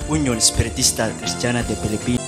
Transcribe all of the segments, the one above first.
Unión Espiritista Cristiana de Pilipinas.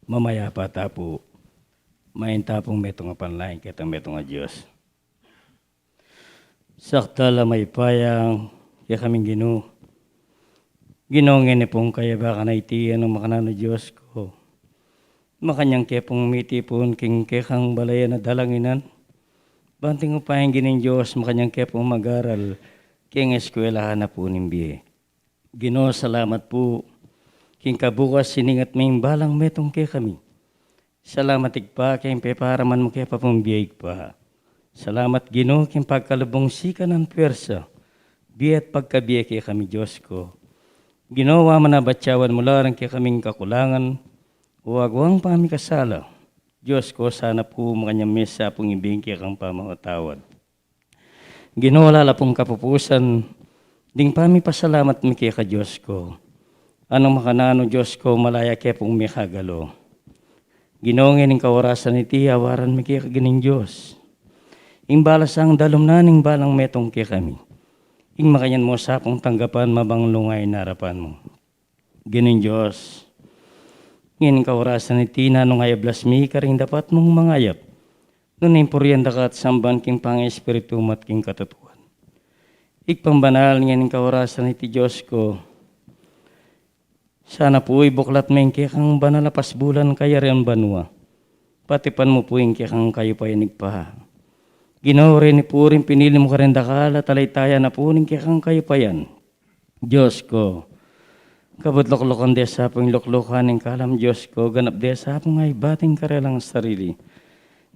mamaya pa tapo, main tapong metong panlain kitang metong nga Diyos. Sakta may payang, kaya kaming ginongin pong kaya baka na itiyan ng makanano Diyos ko. Makanyang kaya pong mitipon king kekang balaya na dalanginan. Banting upayang ginin Diyos, makanyang kaya pong mag-aral, king eskwelahan na po nimbiye. Ginoo, salamat po. King kabukas siningat may balang metong kaya kami. Salamat igpa king peparaman mo kaya papumbiyay pa. Salamat Ginoo king pagkalubong sika ng pwersa. Biyat pagkabiya kaya kami Diyos ko. Ginawa man na batyawan mo larang kaya kaming kakulangan. Huwagwang pa kami kasala. Diyos ko, sana po makanyang mesa pong ibing kaya kang pamangutawad. Ginoo, lala pong kapupusan. Ding pami pasalamat mi kaya ka Diyos ko. Anong makanano Diyos ko, malaya kaya pong may kagalo. Ginongin ng kawarasan iti, awaran mi kaya kaganing Diyos. Ing balas ang dalom na ning balang metong kaya kami. Ing makanyan mo sa pong tanggapan, mabang lungay na harapan mo. Gining Diyos. Ngin kawarasan iti, nanong ayablas mi, karing dapat mong mangayap. Nung impurianda ka at samban king pang-espiritu mat king katutuan. Ikpambanal ngin kawarasan iti Diyos ko. Sana po ibuklat mo yung kikang banalapas bulan kaya rin banwa. Patipan mo po yung kikang kayo pa yanig pa. Ginoo rin ni po rin pinili mo ka rin dakala talaytaya na po rin kikang kayo pa yan. Diyos ko, kabutloklokon de sa pong loklokan ng kalam Diyos ko, ganap de sa pong ay bating karelang sarili.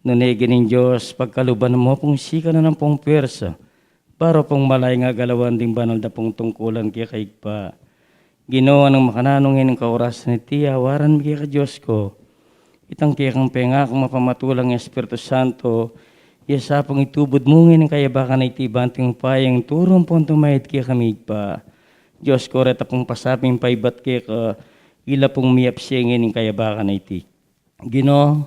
Nunigin ng Diyos, pagkaluban mo pong sika na ng pong pwersa, para pong malay nga galawan ding banal na pong tungkulan kaya kaig pa. Ginawa ng makananong ng kaurasan ni Tiya, waran mi ka Diyos ko. Itang kaya kang penga kung mapamatulang ng Espiritu Santo, yasa pong itubod mungin ng kaya baka na itibanting payang turong pong tumayad kaya kami pa. Diyos ko, reta pong pasaping paibat kaya ka, ila pong miyapsingin ng kaya baka na iti. Ginoo,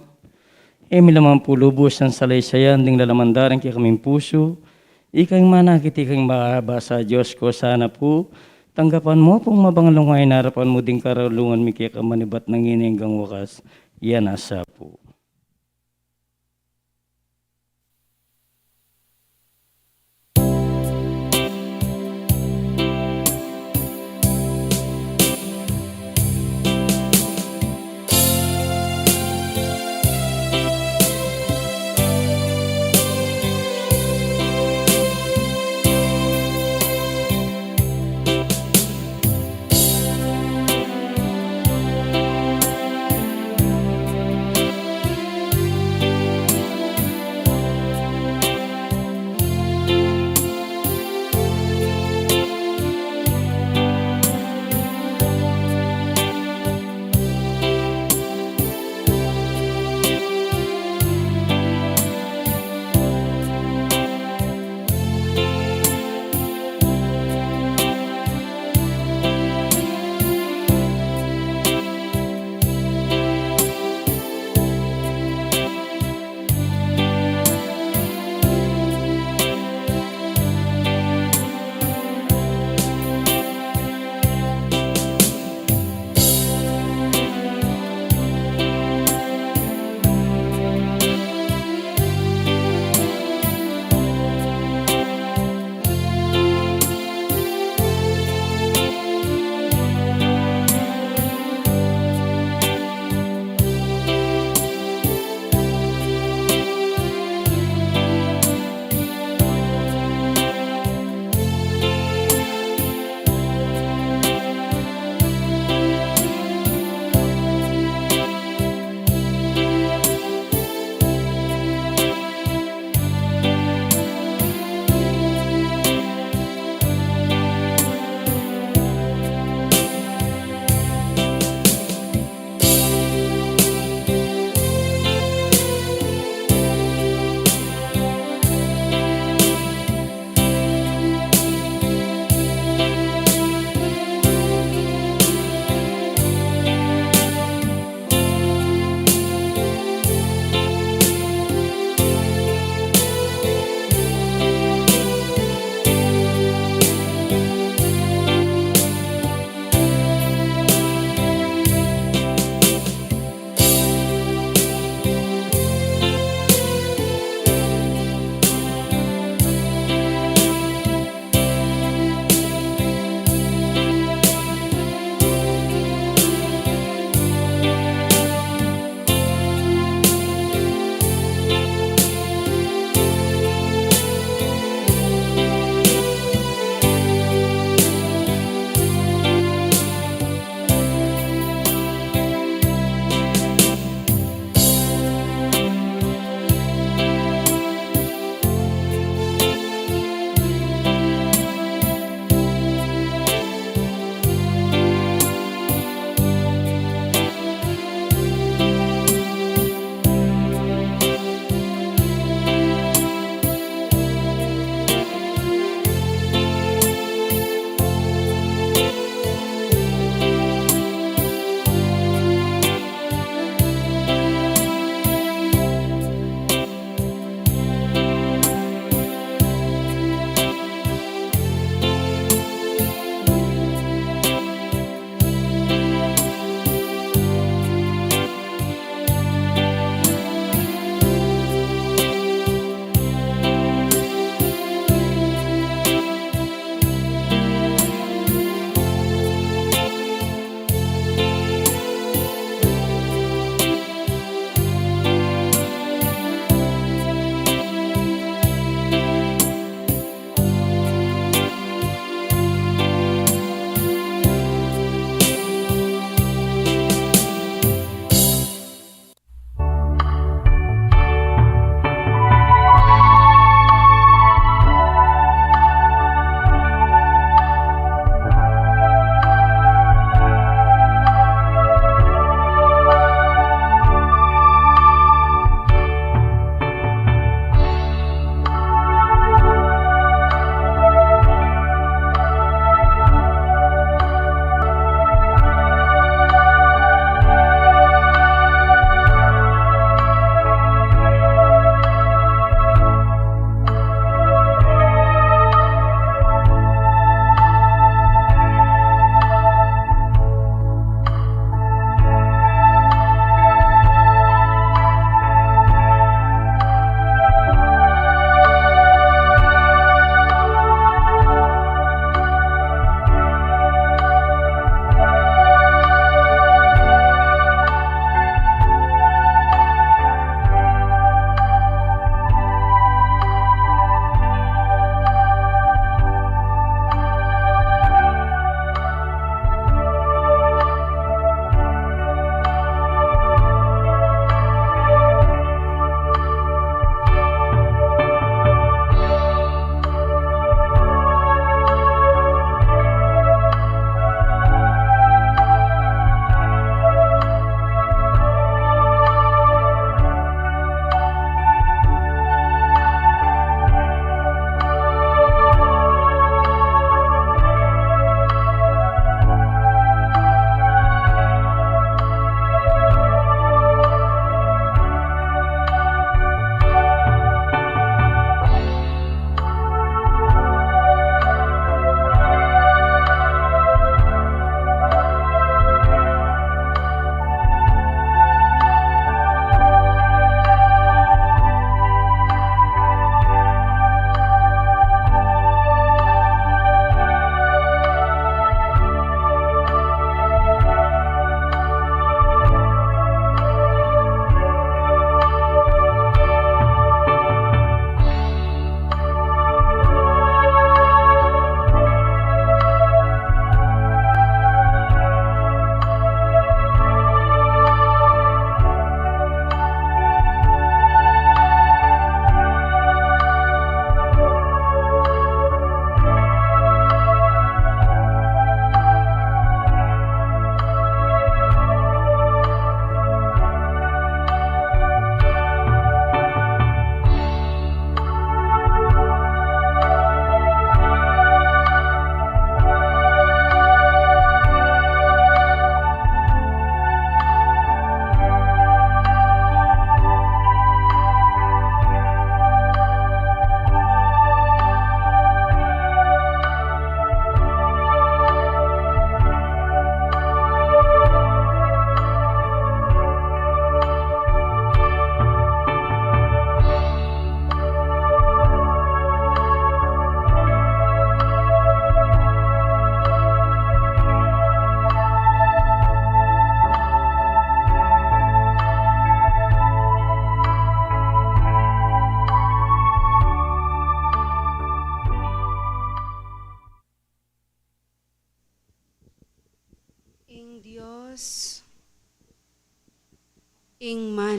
milamang pulubos ang salaysayan ding lalamandaran kaya kaming puso, ikang manakit ikang makabasa Diyos ko, sana po, tanggapan mo pong mabangalungay na harapan mo ding karalungan mi kaya kamanibat ng inenggang wakas, yan asa po.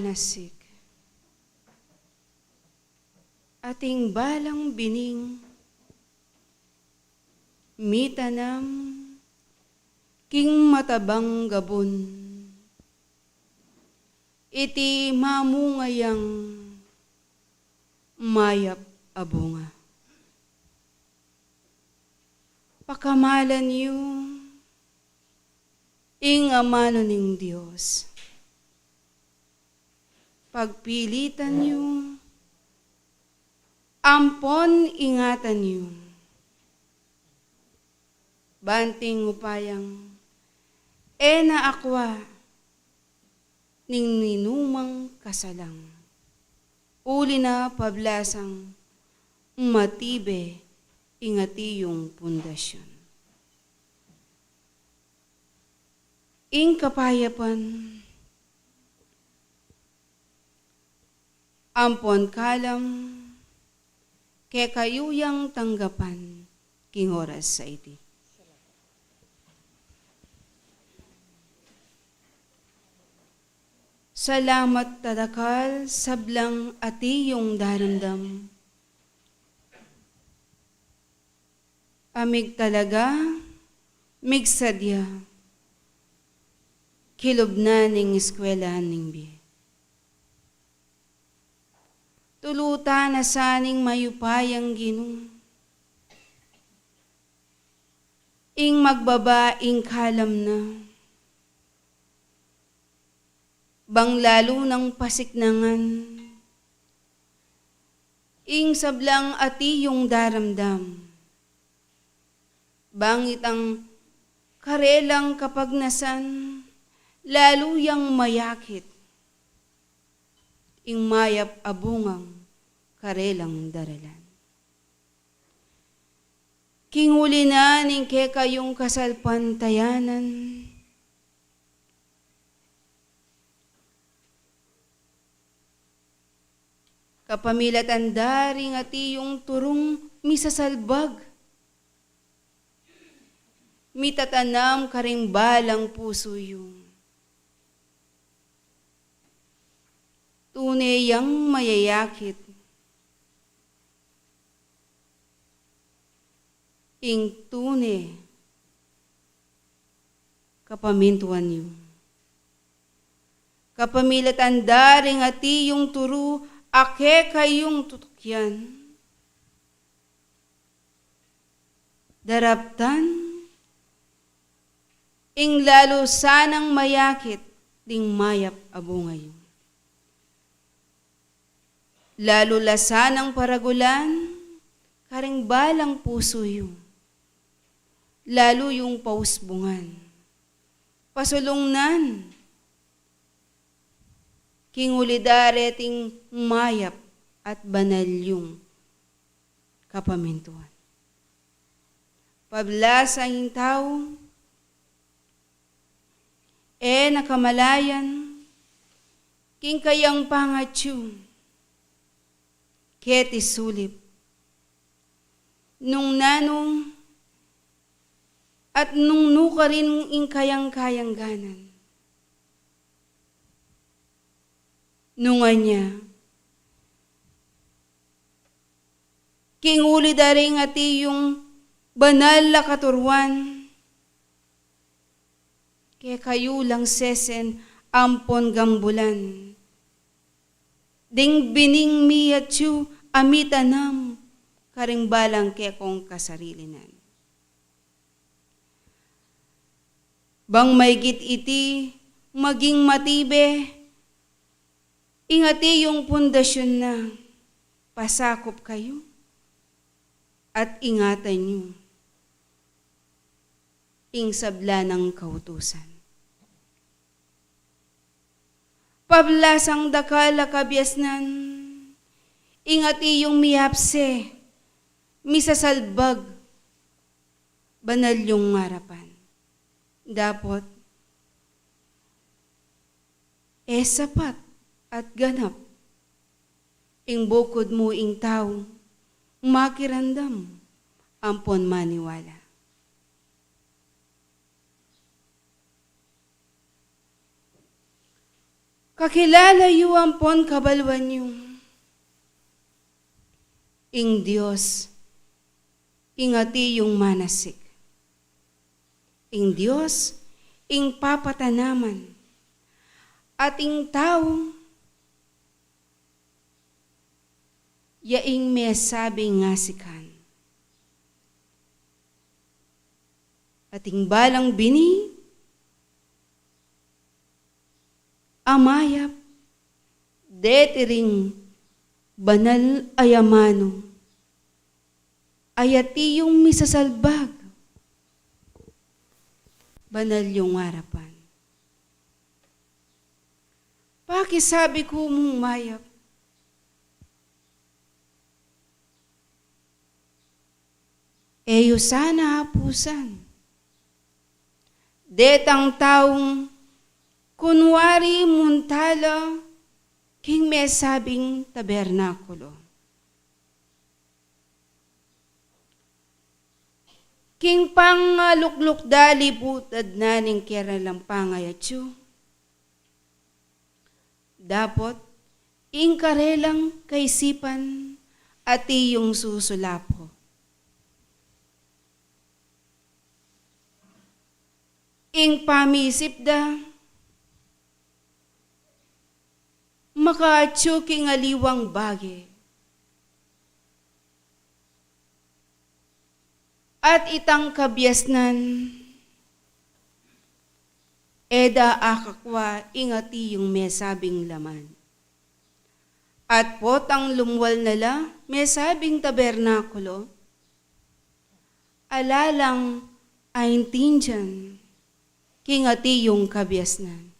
panasik. Ating balang bining, mitanam, king matabang gabon. Iti mamungayang mayap abunga. Pakamalan yu, ing amano ning Diyos. Pagpilitan yu, ampon ingatan yu. Banting upayang, na akwa, ning ninumang kasalang. Uli na pablasang, matibe, ingati yung pundasyon. Ing kapayapan, ampon kalam, ke kayuyang tanggapan, king oras sa iti. Salamat tadakal, sablang ati yung daramdam. Amig talaga, migsadya, kilubna ning eskwelahan ning bi. Tuluta na saning mayupayang ginong. Ing magbabaing kalam na. Bang lalo ng pasiknangan. Ing sablang ati yung daramdam. Bangit ang karelang kapagnasan, lalo yang mayakit. Ing mayap abungang karelang daralan. Kinguli na ning ke kayong kasalpantayanan. Kapamilatan daring ati yung turong misasalbag. Mitatanam karing balang puso yung. Tunay yang mayayakit. Ing tunay kapamintuan yung. Kapamilatan daring ati yung turu, ake kayong tutukyan. Daraptan, ing lalo sanang mayakit, ding mayap abungay. Lalo lasanang paragulan, karing balang puso yung. Lalo yung pausbungan. Pasulungnan, kingulidare ting mayap at banal yung kapamintuan. Pablasang yung tao, nakamalayan, king kayang pangatyo, keti sulip, nung nanong, at nung nuka rin ing kayang-kayang ganan. Nunga niya, king uli daring ati yung banal na katuruan, kaya kayo lang sesen ampon gambulan. Ding bining miyatsu amitanam karing balang kaya kong kasarilinan. Bang maygit iti maging matibe, ingati yung pundasyon na pasakop kayo at ingatan nyo. Ing sabla ng kautusan. Pablasang dakala kabiasnan, ingati yung miyapse, misasalbag, banal yung ngarapan. Dapot, sapat at ganap, ing bukod mo ing tao, makirandam, ampon maniwala. kakilala yu ampon kabalwan yu. Ing Diyos, ingati yung manasik. Ing Diyos, ing papatanaman. At ing tao, yaing may sabi nga sikan. At ing balang bini, amayap, detiring banal ayamano, ayati yung misasalbag, banal yung harapan. Pakisabi ko mong mayap, eyo sana hapusan, detang taong kunwari muntala, king may sabing tabernakulo. King pang lukluk dali butad na ning kera lang pangayatyo. Dapot, ing karelang kaisipan at iyong susulapo. Ing pamisip da, makaatyo king aliwang bagay. At itang kabyasnan, eda akakwa ingati yung mesabing laman. At potang lumwal nala, mesabing tabernakulo, alalang aintindyan, kingati yung kabyasnan.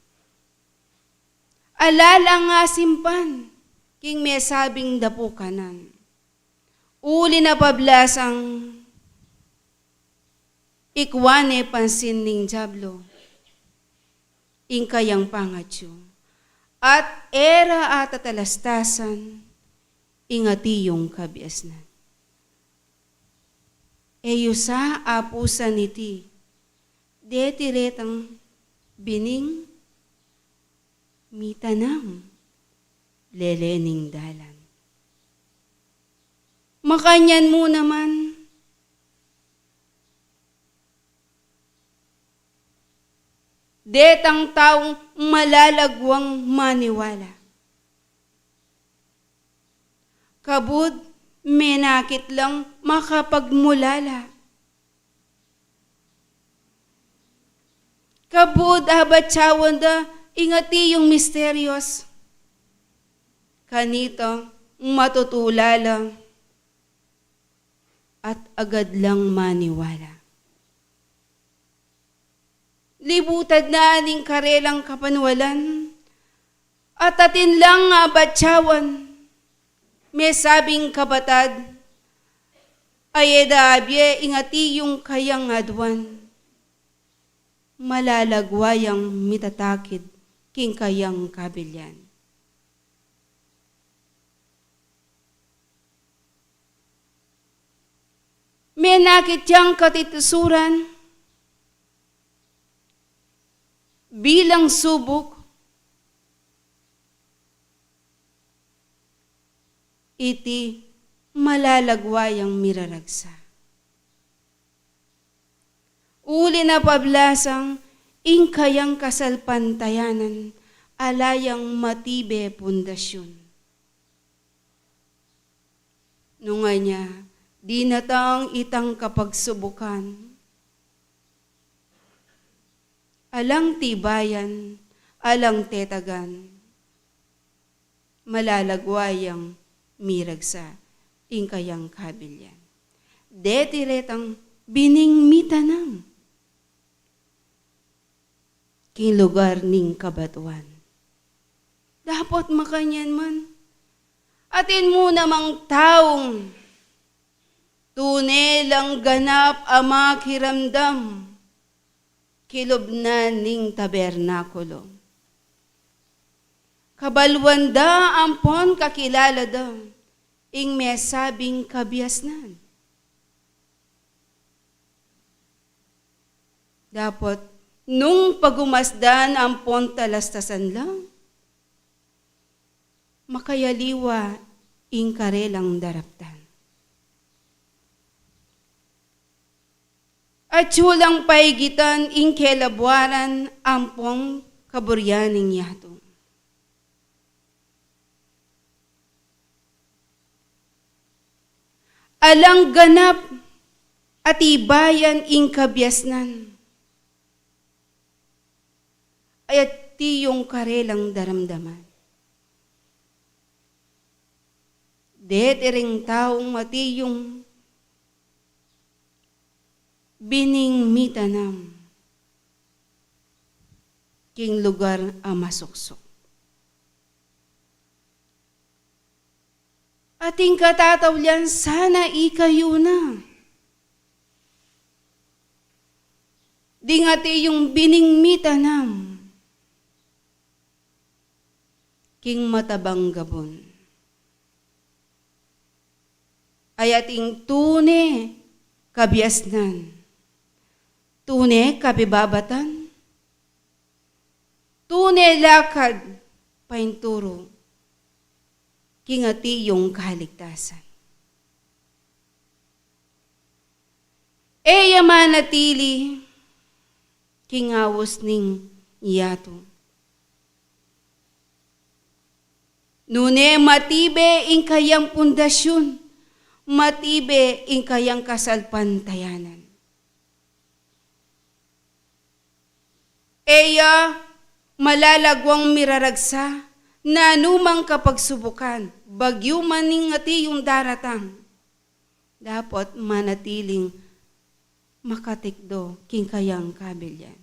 Alalang nga simpan, king mesabing dapukanan. Uli na pablasang, ikwane pansin ning jablo, ing kayang pangatyo. At era at atalastasan, ingati yung kabyasnan. Eyo sa apusan iti, detiretang bining mitanam, lelening dalan. Makanyan mo naman, detang taong malalagwang maniwala. Kabud, menakit lang makapagmulala. Kabud, abatsawan da, ingati yung misteryos. Kanito, matutulala at agad lang maniwala. Libutad na aning karelang kapanwalan at atin lang nga batsawan. May sabing kabatad, ayeda abye ingati yung kayang adwan. Malalagwayang mitatakid king kayang kabilyan. May nakit yang katitusuran bilang subok iti malalagwayang miraragsa. Uli na pablasang ing kayang kasalpantayanan alayang matibe pundasyon. Nunga niya, di natang itang kapagsubukan. Alang tibayan, alang tetagan, malalagwayang miragsa, ing kayang kabilyan. Detiretang bining mitanam, king lugar ning kabatuan. Dapat makanyan man, atin mo namang taong, tunay lang ganap ama kiramdam, kilubnan ning tabernakulo. Kabalwan da ampon kakilala da, ing mesabing kabyasnan. Dapat nung pagumasdan ampon talastasan lang, makayaliwa ing karelang daraptan. At hulang paigitan ing kelabuaran ampong kaburyaning yato. Alang ganap at ibayan ing kabyasnan. Ayat tiyong karelang daramdaman. Det ering taong matiyong bining mitanam king lugar ang masuksok. Ating katatawlan sana ikayo na. Di nga yung bining mitanam king matabang gabon. Ay ating tune kabiasnan, tune kabibabatan, tune lakad painturo, kingati yung kaligtasan. Eya manatili, kingawas ning yato. Nune matibe ing kayang pundasyon, matibe ing kayang kasalpantayanan. Eya malalagwang miraragsa, na anumang kapagsubukan, bagyo maning ati yung daratang, dapat manatiling makatikdo king kayang kabilyan.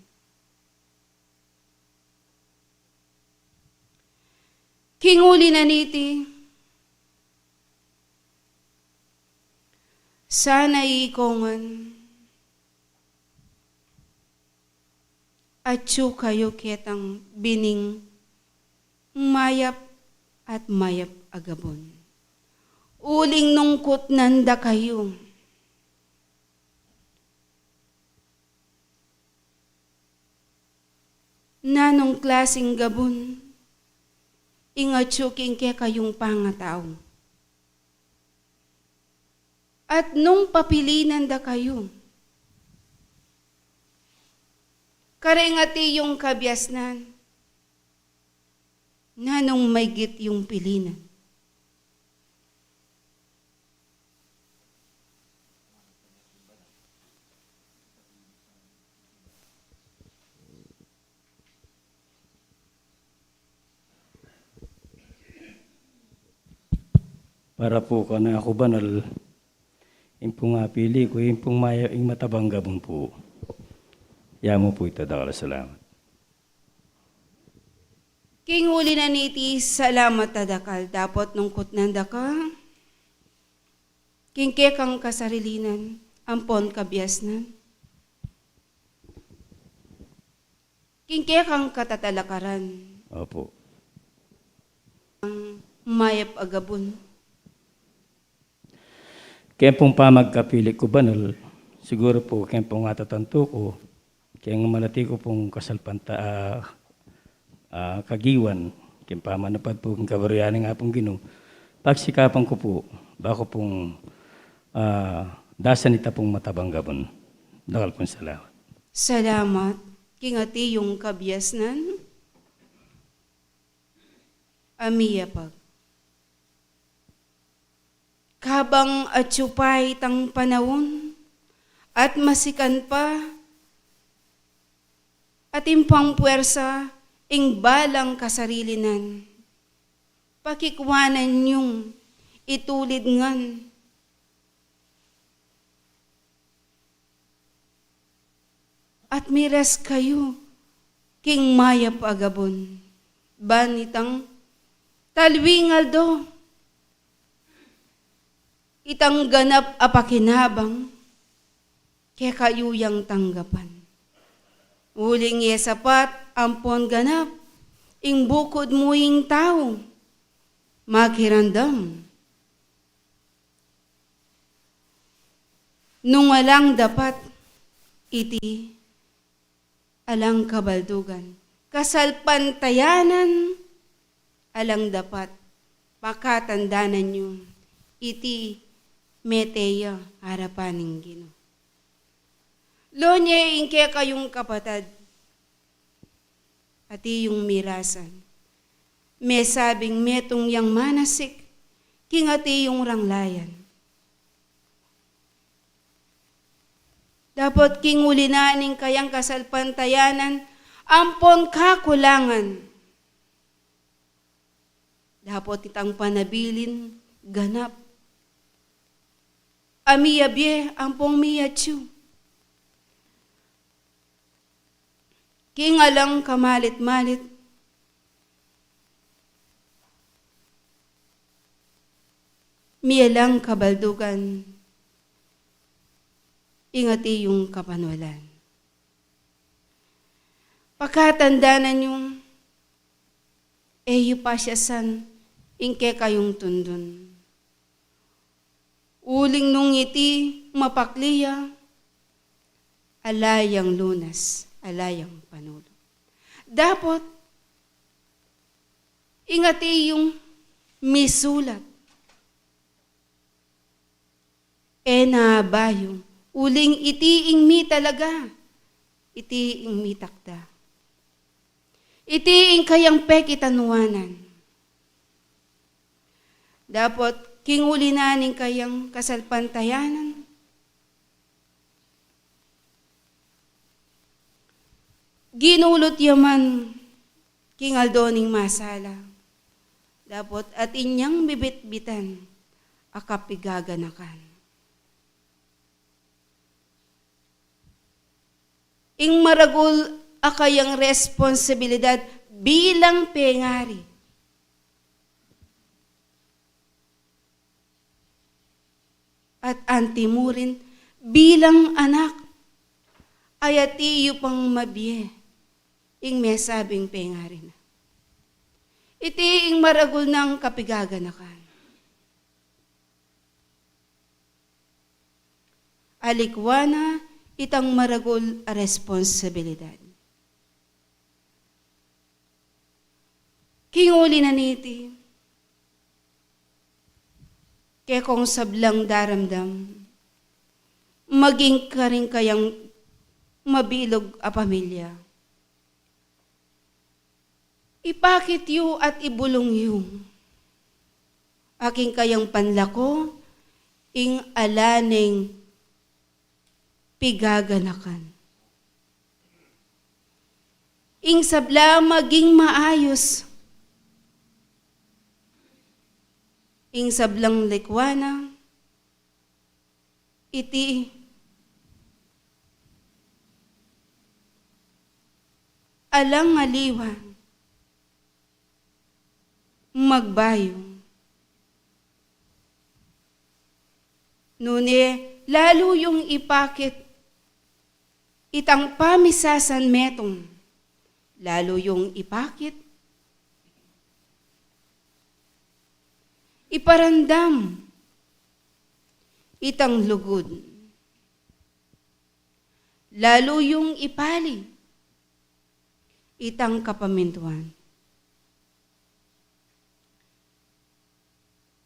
Kinguli na niti, sana ikongan at kayo ketang bining mayap at mayap agabon. Uling nungkot nanda kayo. Nanong klaseng gabon, ingatsuking ke kayong pangatao. At nung papilinan da kayo, karengati yung kabyasnan, nanong maygit yung pilinan. Para po ka na ako banal, impong pili ko, impong maya, ing matabang gabon po. Yamo po ito, dakala salamat. King uli na niti, salamat tadakal, dapat nungkot nanda ka. King kekang kasarilinan, ampon kabiasnan. King kekang katatalakaran, Opo. mayap agabon. Kaya pong pamagkapili ko banal, siguro po kaya pong atatanto ko, kaya nga malati ko pong kagiwan, kaya pamanapad po ang kabaryanin nga pong Ginoo. Pagsikapan ko po, bako pong dasan ita pong matabang gabon. Dakal pong salamat. Salamat, kingati yung kabiasnan. Amiyapag. Kabang atsupay tang panahon, at masikan pa, at impang puwersa, ing balang kasarilinan. Pakikwanan yung itulid ngan. At miras kayo, king mayap agabon, banitang talwingal do, itang ganap apakinabang, kaya kayuyang tanggapan. Uling sapat, ampon ganap, ing bukod mo ing tao, maghirandam. Nung alang dapat, iti, alang kabaldugan, kasalpantayanan, alang dapat, Pakatandanan nyo, iti meteya harapan ng Ginoo. Lonye ingke kayong kapatid, ati yung mirasan. May sabing metong yang manasik, kingati yung ranglayan. Dapat kingulinaning kayang kasalpantayanan, ampon kakulangan. Dapat itang panabilin, ganap. Amiyabye, ampong miyatsu. Kingalang kamalit-malit, miyalang kabaldugan, ingati yung kapanwalan. Pagkatandanan yung eyo pasyasan, ingke kayong tundun. Uling nung iti mapakliya, alayang lunas, alayang panulo. Dapat, ingati yung misulat. Nabayong, uling itiing mi talaga, itiing mi takda. Itiing kayang pekitanuanan. Dapat kingulinaning kayang kasalpantayanan. Ginulot yaman kingaldoning masala. Dapat at inyang bibit-bitan akapigaganakan. Ing maragul akayang responsibilidad bilang pengari. At antimurin bilang anak, ayatiyo pang mabiye, ing may sabing pengari na. Iti ing maragul ng kapigaganakan. Alikwana, itang maragul a responsibilidad. Kinguli na niti, kaya kung sablang daramdam, maging ka rin kayang mabilog a pamilya. Ipakit yu at ibulong yu. Aking kayang panlako, ing alaning pigaganakan. Ing sabla maging maayos. Ing sablang likwana, iti alang aliwa, magbayo. Nune, lalo yung ipakit, itang pamisasan metong, lalo yung ipakit, iparandam, itang lugod, lalo yung ipali, itang kapamintuan.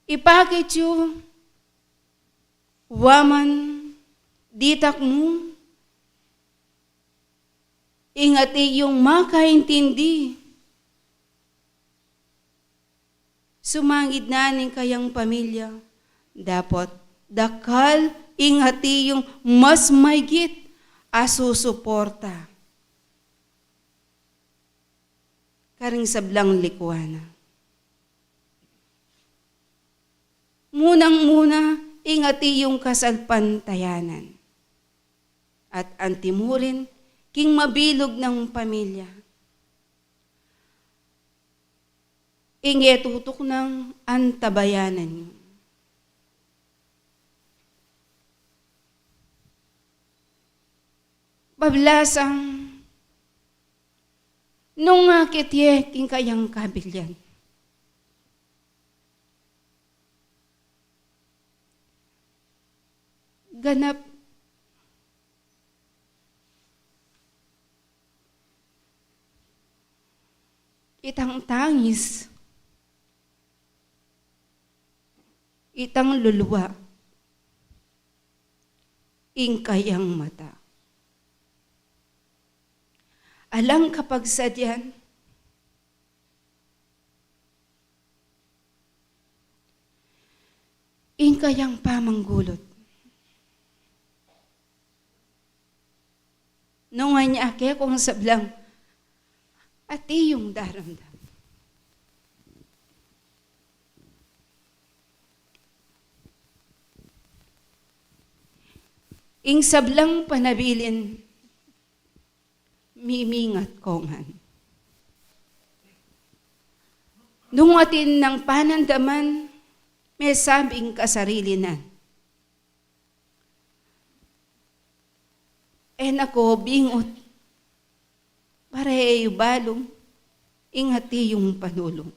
Ipakit yung waman, ditak mo, ingati yung makaintindi, sumangid na ning kayang pamilya, dapat dakal ingati yung mas maygit asusuporta. Karing sablang likwana. Munang-muna, ingati yung kasalpantayanan. At antimurin, king mabilog ng pamilya. Ingetutok ng antabayanan nyo. Pablasang, nung akitye, king kayang kabilyan. Ganap itang tangis itang luluwa, ing kayang mata. Alang kapag sadyan, ing kayang pamanggulot. Nung nga ake kung sablang, at iyong daramdam. Ing sablang panabilin, mimingat kongan. Nung atin ng panandaman, may sabing kasarili na. Nako, bingot, pareyo balong, ingati yung panulong.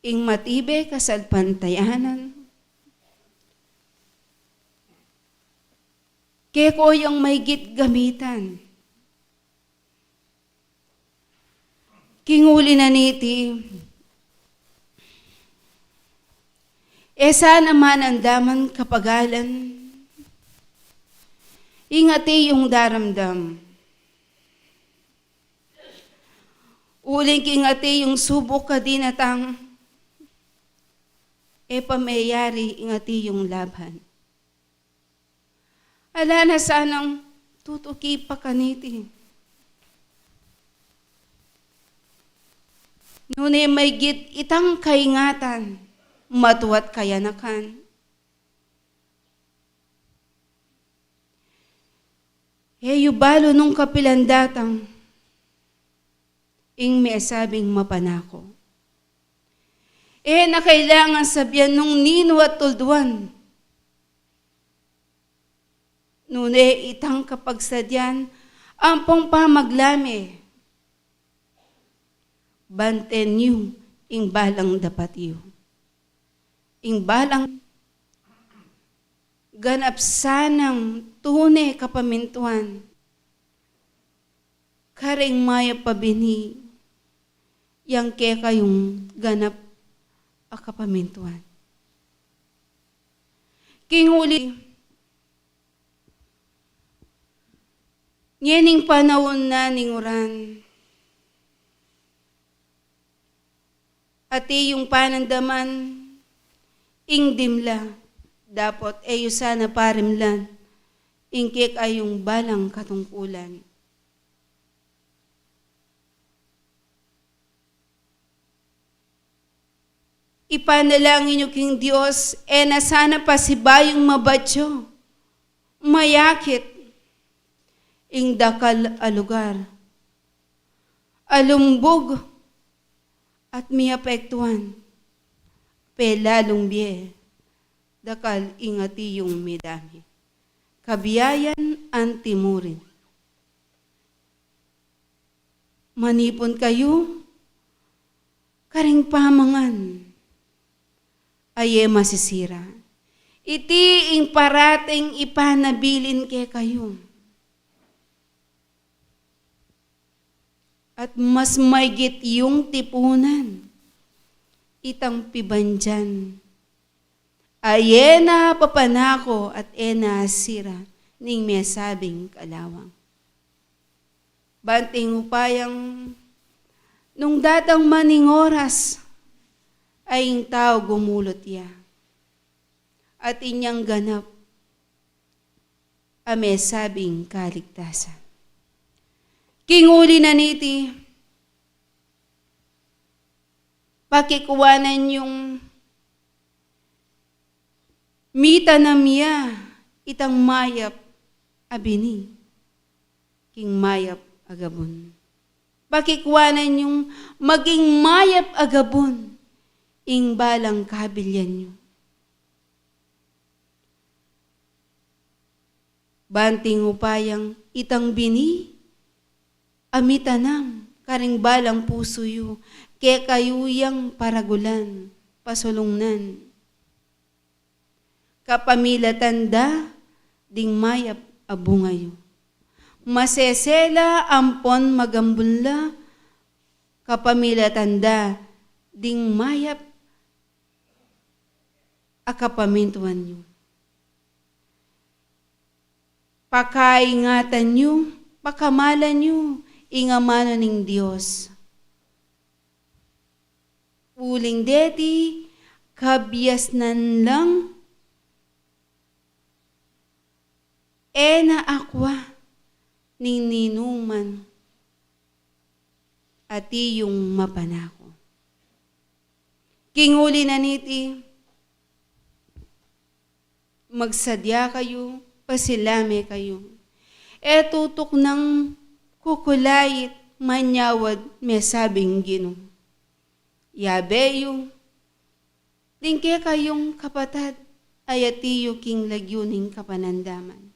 Ing matibe kasalpantayanan, keko yung may gitgamitan. Kinguli na niti, esa naman ang daman kapagalan, ingati yung daramdam. Uling ingati yung subok ka dinatang, pamayari ingati yung laban. Ala na sanang tutuki pa kaniti. Ngunit may git itang kaingatan, matuwat kayanakan. Yubalo nung kapilandatang, ing may sabing mapanako. Na kailangan sabihan nung nino at tulduan. Nune itang kapagsadyan, ampong pamaglame. Banten yu, ing balang dapat yu. Ing balang ganap sanang tune kapamintuan. Karing maya pabini, yang ke kayong ganap a kapamintuan. Kinguli, nyening panahon na ninguran. Ati yung panandaman, ing dimla, dapat sana parimlan, ingkik ay yung balang katungkulan. Ipanalangin niyo king Diyos, na sana pa si bayong mabatyo, mayakit, ing dakal a lugar. Alumbog at miapektuan, pelalong biye, dakal ingati yung midami. Kabiyayan antimurin. Manipon kayo, karing pamangan, aye masisira. Iti ing parating ipanabilin ke kayo. At mas maigit yung tipunan, itang pibandyan. Ayena papanako at sira, ning may sabing kalawang. Banting upayang, nung datang maning oras, ay ing tao gumulot ya. At inyang ganap, may sabing kaligtasan. Kinguli na niti, pakikuwanan yung mita na miya, itang mayap abini, king mayap agabon. Pakikuwanan yung maging mayap agabon, ing balang kabilyan nyo. Banting upayang itang bini, amitanam, karing balang puso yu, ke kayuyang paragulan, pasulungnan. Kapamila tanda, ding mayap abungayo. Masesela ampon magambunla, kapamila tanda, ding mayap akapamintuan nyo. Pakaingatan nyo, pakamalan nyo, ingamano ning Diyos. Uling deti, kabiasnan lang, na akwa, ning ninuman, at iyong mapanako. Kinguli na niti, magsadya kayo, pasilame kayo. Tutok ng kukulayit, manyawad, may sabing Ginoo. Yabeyo, tingke kayong kapatad, ayatiyo king lagyuning kapanandaman.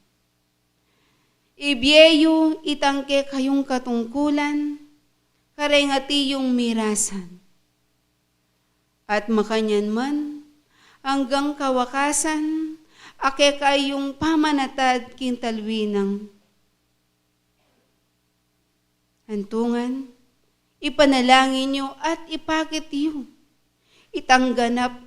Ibyeyo, itangke kayong katungkulan, karengatiyong mirasan. At makanyan man, hanggang kawakasan, ake kayong pamanatad kintalwinang. Hantungan, ipanalangin nyo at ipakit iyo. Itangganap